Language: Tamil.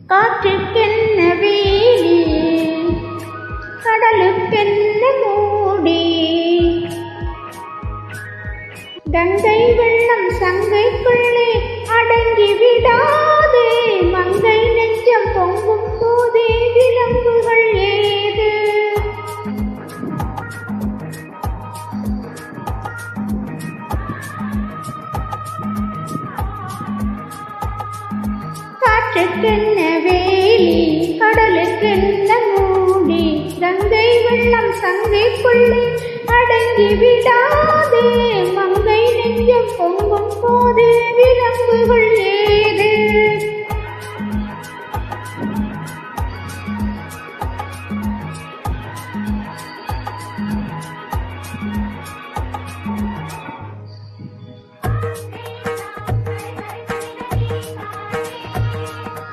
காற்றுக்கென்ன வேலி, கடலுக்கென்ன மூடி, கங்கை வெள்ளம் சங்கைக்குள்ளே அடங்கி விடாதே, மங்கை நெஞ்சம் பொங்கும் போதே விலங்குகள் ஏது. காற்றுக்கென்ன வேலி, கடலுக்கென்ன மூடி, கங்கை வெள்ளம் சங்கைக்குள்ளே அடங்கி விடாதே, மங்கை நெஞ்சம் பொங்கும் போது விலங்குகள் ஏது.